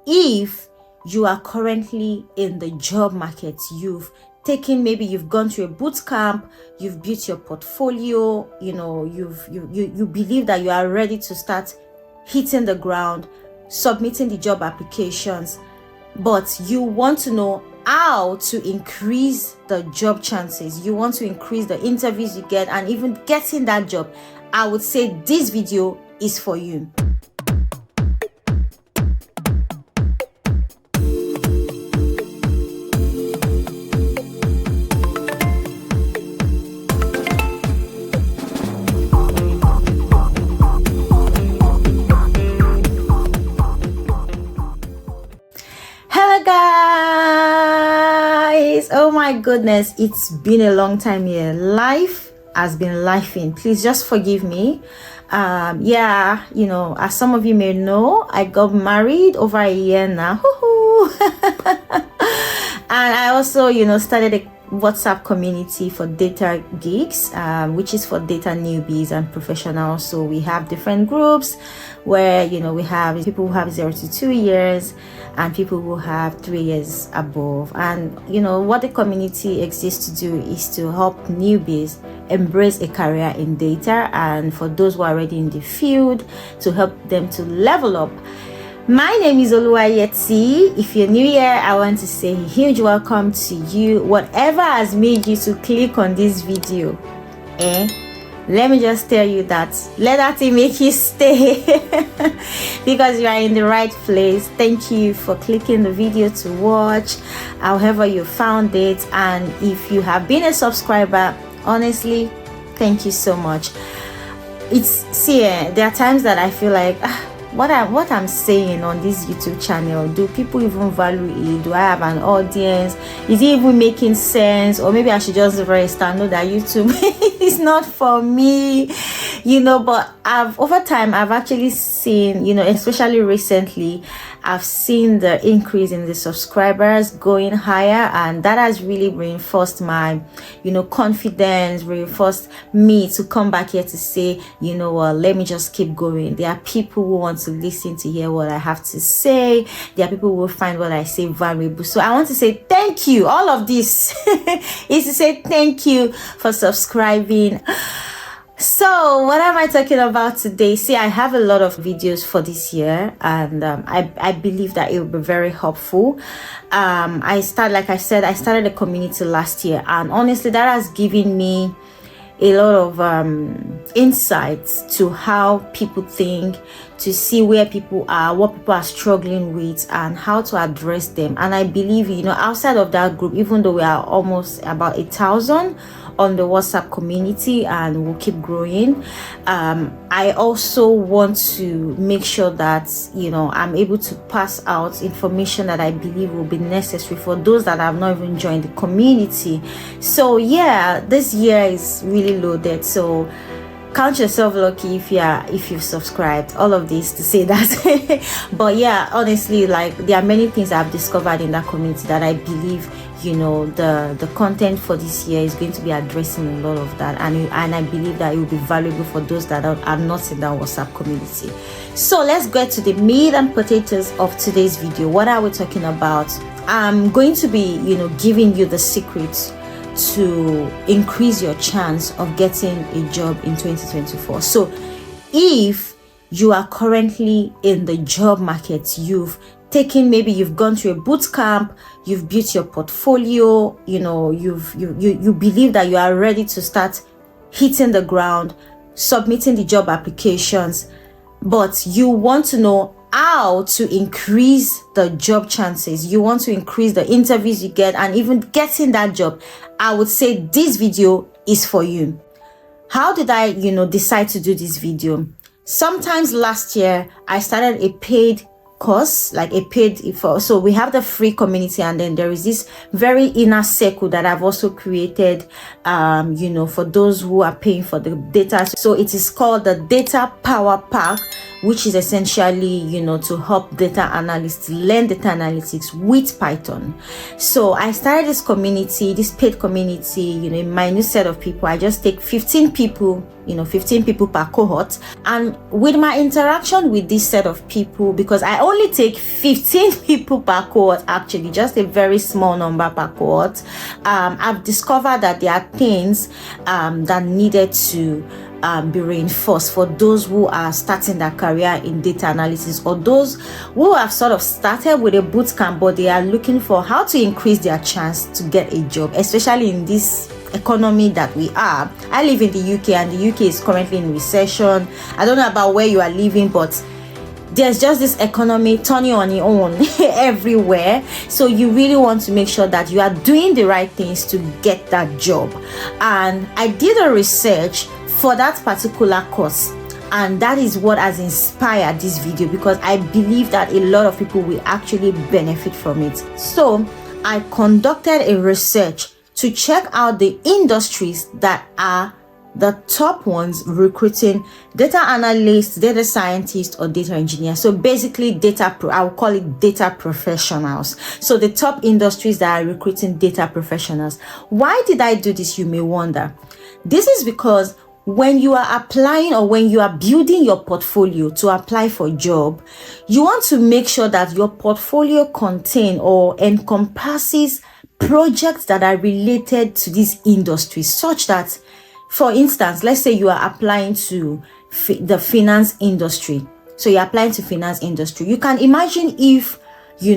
if you are currently in the job market, maybe you've gone through a boot camp, you've built your portfolio, you believe that you are ready to start hitting the ground, submitting the job applications, but you want to know how to increase the job chances, you want to increase the interviews you get and even getting that job, I would say this video is for you. Guys, oh my goodness, it's been a long time here. Life has been lifing. Please just forgive me. As some of you may know, I got married over a year now. And I also started a WhatsApp community for data geeks, which is for data newbies and professionals. So we have different groups where we have people who have 0 to 2 years and people who have 3 years above. And what the community exists to do is to help newbies embrace a career in data, and for those who are already in the field, to help them to level up. My name is Oluwayeti. If you're new here, I want to say a huge welcome to you. Whatever has made you to click on this video, let me just tell you that let that thing make you stay because you are in the right place. Thank you for clicking the video to watch, however you found it. And if you have been a subscriber, honestly, thank you so much. There are times that I feel like what I'm saying on this YouTube channel, do people even value it? Do I have an audience? Is it even making sense? Or maybe I should just rest and know that YouTube is not for me, but over time I've actually seen, especially recently, I've seen the increase in the subscribers going higher, and that has really reinforced my confidence, reinforced me to come back here to say, let me just keep going. There are people who want to listen to hear what I have to say. There are people who will find what I say valuable. So I want to say thank you. All of this is to say thank you for subscribing. So what am I talking about today? See, I have a lot of videos for this year, and I believe that it will be very helpful. I started a community last year, and honestly that has given me a lot of insights to how people think, to see where people are, what people are struggling with, and how to address them. And I believe outside of that group, even though we are almost about 1,000 on the WhatsApp community and we'll keep growing, I also want to make sure that I'm able to pass out information that I believe will be necessary for those that have not even joined the community. So yeah, this year is really loaded, so count yourself lucky if you've subscribed. All of this to say that but yeah, honestly, there are many things I've discovered in that community that I believe the content for this year is going to be addressing a lot of that, and I believe that it will be valuable for those that are not in that WhatsApp community. So let's get to the meat and potatoes of today's video. What are we talking about? I'm going to be giving you the secrets to increase your chance of getting a job in 2024. So if you are currently in the job market, maybe you've gone through a boot camp, you've built your portfolio, you believe that you are ready to start hitting the ground, submitting the job applications, but you want to know how to increase the job chances, you want to increase the interviews you get and even getting that job, I would say this video is for you. How did I decide to do this video? Sometimes last year I started a paid course, so we have the free community, and then there is this very inner circle that I've also created for those who are paying for the data. So it is called the Data Power Pack, which is essentially, to help data analysts learn data analytics with Python. So I started this community, this paid community, a minute set of people. I just take 15 people, 15 people per cohort. And with my interaction with this set of people, because I only take 15 people per cohort, actually, just a very small number per cohort, I've discovered that there are things that needed to be reinforced for those who are starting their career in data analysis, or those who have sort of started with a boot camp, but they are looking for how to increase their chance to get a job, especially in this economy that we are. I live in the UK, and the UK is currently in recession. I don't know about where you are living, but there's just this economy turning on its own everywhere. So you really want to make sure that you are doing the right things to get that job. And I did a research for that particular course, and that is what has inspired this video, because I believe that a lot of people will actually benefit from it. So I conducted a research to check out the industries that are the top ones recruiting data analysts, data scientists, or data engineers. So basically I will call it data professionals. So the top industries that are recruiting data professionals. Why did I do this, you may wonder? This is because when you are applying, or when you are building your portfolio to apply for a job, you want to make sure that your portfolio contains or encompasses projects that are related to this industry, such that, for instance, let's say you are applying to the finance industry. So you're applying to finance industry. You can imagine if we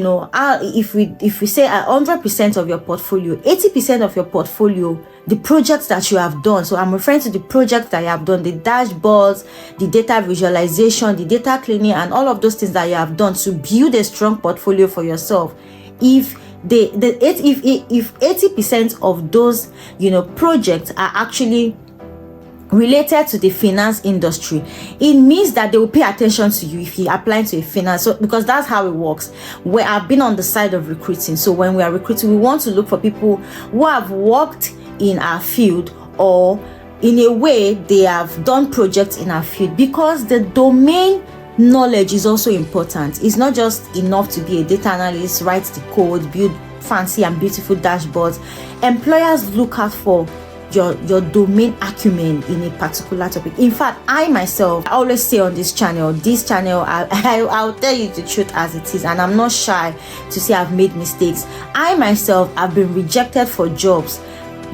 say 100% of your portfolio, 80% of your portfolio, the projects that you have done. So I'm referring to the projects that you have done, the dashboards, the data visualization, the data cleaning, and all of those things that you have done to build a strong portfolio for yourself. If 80% of those projects are actually related to the finance industry, it means that they will pay attention to you if you're applying to a finance. So because that's how it works. Where I've been on the side of recruiting, so when we are recruiting, we want to look for people who have worked in our field, or in a way they have done projects in our field, because the domain knowledge is also important. It's not just enough to be a data analyst, write the code, build fancy and beautiful dashboards. Employers look out for your domain acumen in a particular topic. In fact, I myself, I always say on this channel, I'll tell you the truth as it is, and I'm not shy to say I've made mistakes. I myself have been rejected for jobs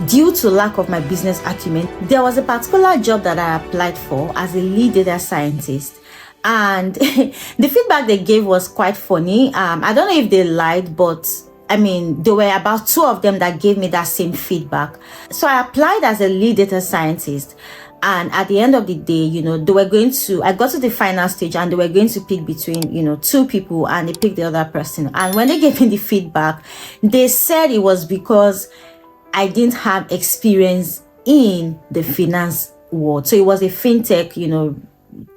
due to lack of my business acumen. There was a particular job that I applied for as a lead data scientist, and the feedback they gave was quite funny. I don't know if they lied, but there were about 2 of them that gave me that same feedback. So I applied as a lead data scientist, and at the end of the day, I got to the final stage, and they were going to pick between 2 people, and they picked the other person. And when they gave me the feedback, they said it was because I didn't have experience in the finance world. So it was a fintech,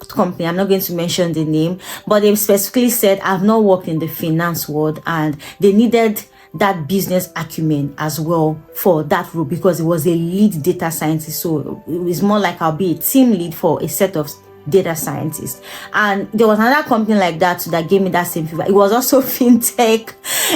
company. I'm not going to mention the name, but they specifically said I've not worked in the finance world, and they needed that business acumen as well for that role, because it was a lead data scientist. So it was more like I'll be a team lead for a set of data scientists. And there was another company like that that gave me that same feedback. It was also fintech.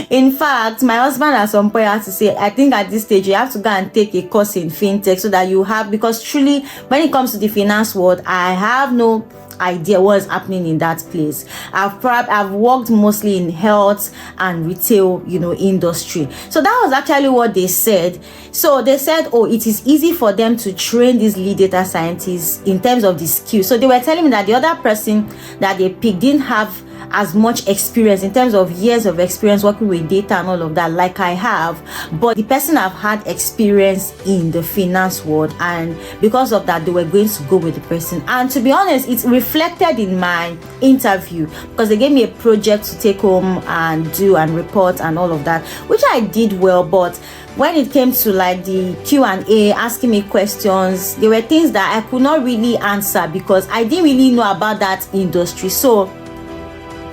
In fact, my husband at some point had to say, I think at this stage you have to go and take a course in fintech, so that you have, because truly when it comes to the finance world, I have no idea what's happening in that place. I've worked mostly in health and retail, industry. So that was actually what they said. So they said, it is easy for them to train these lead data scientists in terms of the skills. So they were telling me that the other person that they picked didn't have as much experience in terms of years of experience working with data and all of that like I have, but the person have had experience in the finance world, and because of that they were going to go with the person. And to be honest, it's reflected in my interview, because they gave me a project to take home and do and report and all of that, which I did well. But when it came to like the Q&A, asking me questions, there were things that I could not really answer because I didn't really know about that industry. So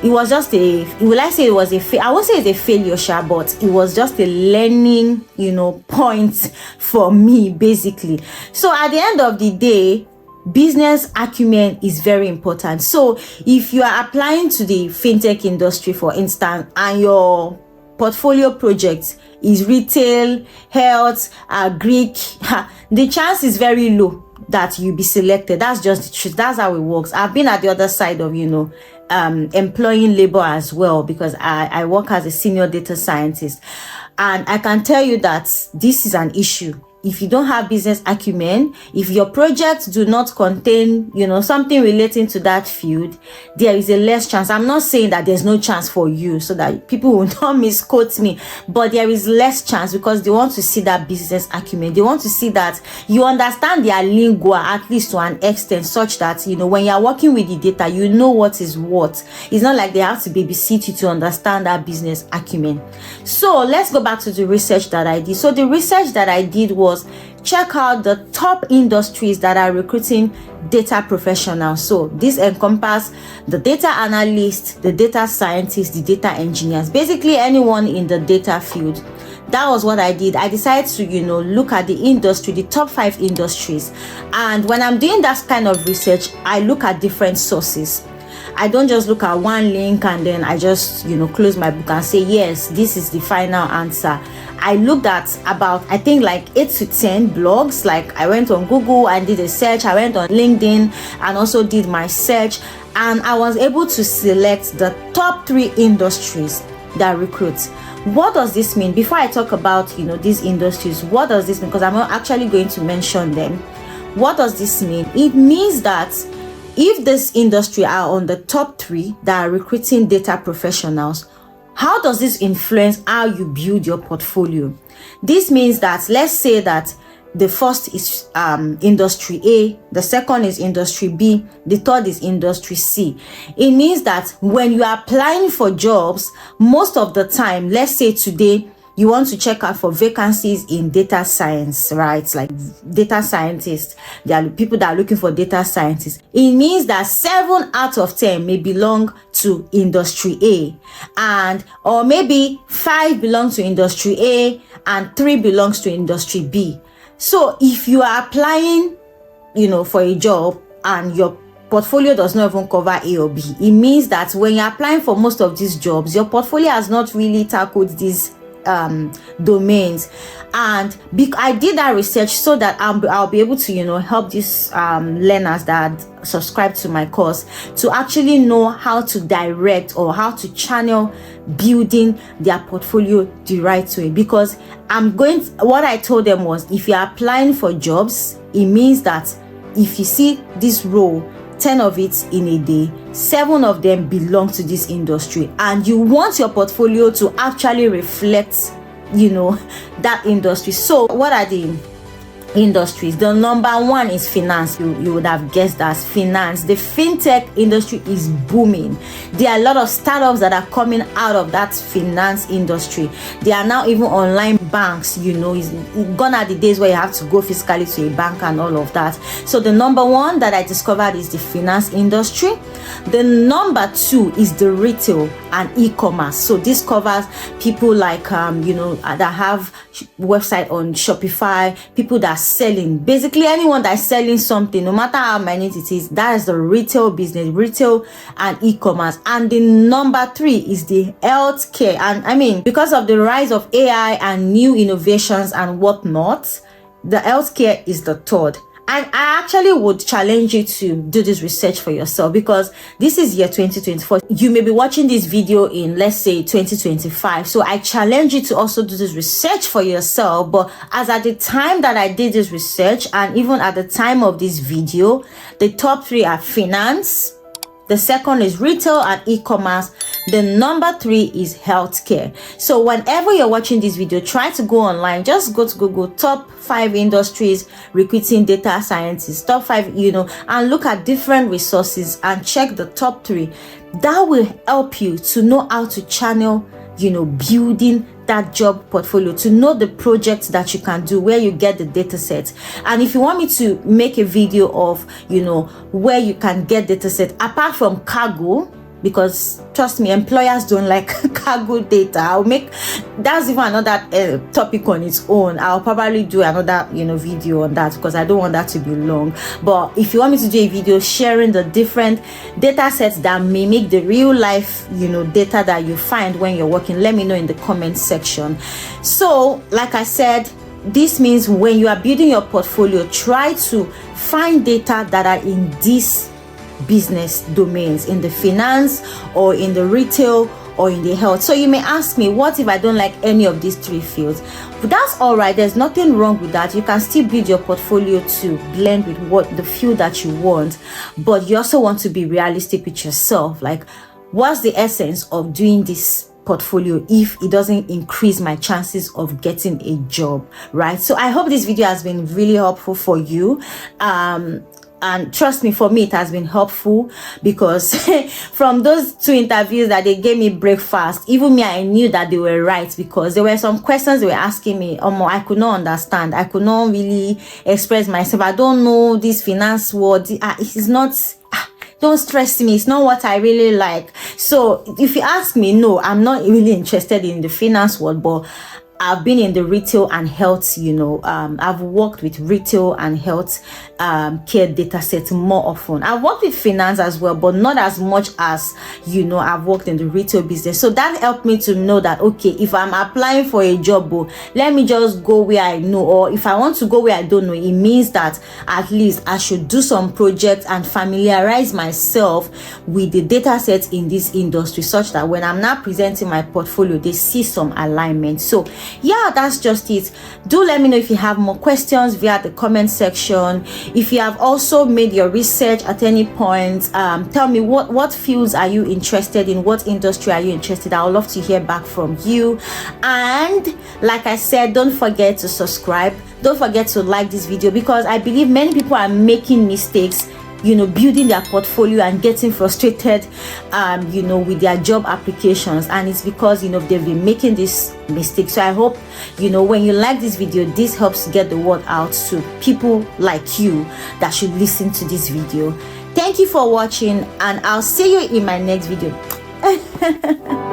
it was just I won't say it's a failure, but it was just a learning, point for me, basically. So at the end of the day, business acumen is very important. So if you are applying to the fintech industry, for instance, and your portfolio project is retail, health, Greek, the chance is very low that you'll be selected. That's just the truth. That's how it works. I've been at the other side of, employing labor as well, because I work as a senior data scientist, and I can tell you that this is an issue. If you don't have business acumen, if your projects do not contain, something relating to that field, there is a less chance. I'm not saying that there's no chance for you, so that people will not misquote me, but there is less chance, because they want to see that business acumen. They want to see that you understand their lingua, at least to an extent, such that, when you're working with the data, you know what is what. It's not like they have to babysit you to understand that business acumen. So let's go back to the research that I did. So the research that I did was check out the top industries that are recruiting data professionals. So this encompasses the data analysts, the data scientists, the data engineers, basically anyone in the data field. That was what I did. I decided to, look at the industry, the top 5 industries. And when I'm doing that kind of research, I look at different sources. I don't just look at one link and then I just, close my book and say, yes, this is the final answer. I looked at about, I think, like 8 to 10 blogs. Like I went on Google and did a search. I went on LinkedIn and also did my search. And I was able to select the top 3 industries that recruit. What does this mean? Before I talk about, these industries, what does this mean? Because I'm not actually going to mention them. What does this mean? It means that if this industry are on the top 3 that are recruiting data professionals, how does this influence how you build your portfolio? This means that, let's say that the first is industry A, the second is industry B, the third is industry C. It means that when you are applying for jobs, most of the time, let's say today, you want to check out for vacancies in data science, right? Like data scientists. There are people that are looking for data scientists. It means that 7 out of 10 may belong to industry A, or maybe 5 belong to industry A and 3 belongs to industry B. So if you are applying, for a job and your portfolio does not even cover A or B, it means that when you're applying for most of these jobs, your portfolio has not really tackled these domains. And I did that research so that I'll be able to help these learners that subscribe to my course to actually know how to direct or how to channel building their portfolio the right way. Because what I told them was, if you're applying for jobs, it means that if you see this role, 10 of it in a day, 7 of them belong to this industry, and you want your portfolio to actually reflect that industry. So what are the industries? The number 1 is finance. You would have guessed that finance. The fintech industry is booming. There are a lot of startups that are coming out of that finance industry. There are now even online banks. It's gone are the days where you have to go physically to a bank and all of that. So the number 1 that I discovered is the finance industry. The number 2 is the retail and e-commerce. So this covers people like that have website on Shopify, people that are selling, basically anyone that is selling something, no matter how minute it is. That is the retail business, retail and e-commerce. And the number 3 is the healthcare. And because of the rise of AI and new innovations and whatnot, the healthcare is the 3rd. And I actually would challenge you to do this research for yourself, because this is year 2024. You may be watching this video in, let's say, 2025. So I challenge you to also do this research for yourself. But as at the time that I did this research, and even at the time of this video, the top 3 are finance, the second is retail and e-commerce, the number 3 is healthcare. So whenever you're watching this video, try to go online, just go to Google, top 5 industries recruiting data scientists, top 5, and look at different resources and check the top 3. That will help you to know how to channel, building that job portfolio, to know the projects that you can do, where you get the data set. And if you want me to make a video of, where you can get data set, apart from Kaggle, because trust me, employers don't like cargo data. I'll make, that's even another topic on its own. I'll probably do another video on that, because I don't want that to be long. But if you want me to do a video sharing the different data sets that mimic the real life data that you find when you're working, let me know in the comment section. So like I said, this means when you are building your portfolio, try to find data that are in these business domains, in the finance or in the retail or in the health. So you may ask me, what if I don't like any of these three fields? But that's all right. There's nothing wrong with that. You can still build your portfolio to blend with what the field that you want, but you also want to be realistic with yourself. Like, what's the essence of doing this portfolio if it doesn't increase my chances of getting a job, right? So I hope this video has been really helpful for you. And trust me, for me, it has been helpful, because from those 2 interviews that they gave me breakfast, even me, I knew that they were right, because there were some questions they were asking me, I could not understand. I could not really express myself. I don't know this finance word. It is not... Don't stress me. It's not what I really like. So if you ask me, no, I'm not really interested in the finance world, but I've been in the retail and health, I've worked with retail and health care data sets more often. I've worked with finance as well, but not as much as, I've worked in the retail business. So that helped me to know that, okay, if I'm applying for a job, let me just go where I know. Or if I want to go where I don't know, it means that at least I should do some projects and familiarize myself with the data sets in this industry, such that when I'm now presenting my portfolio, they see some alignment. So yeah, that's just it. Do let me know if you have more questions via the comment section. If you have also made your research at any point, tell me what fields are you interested in, what industry are you interested in. I would love to hear back from you. And like I said, don't forget to subscribe. Don't forget to like this video, because I believe many people are making mistakes building their portfolio and getting frustrated with their job applications, and it's because they've been making this mistake. So I hope when you like this video, this helps get the word out to people like you that should listen to this video. Thank you for watching, and I'll see you in my next video.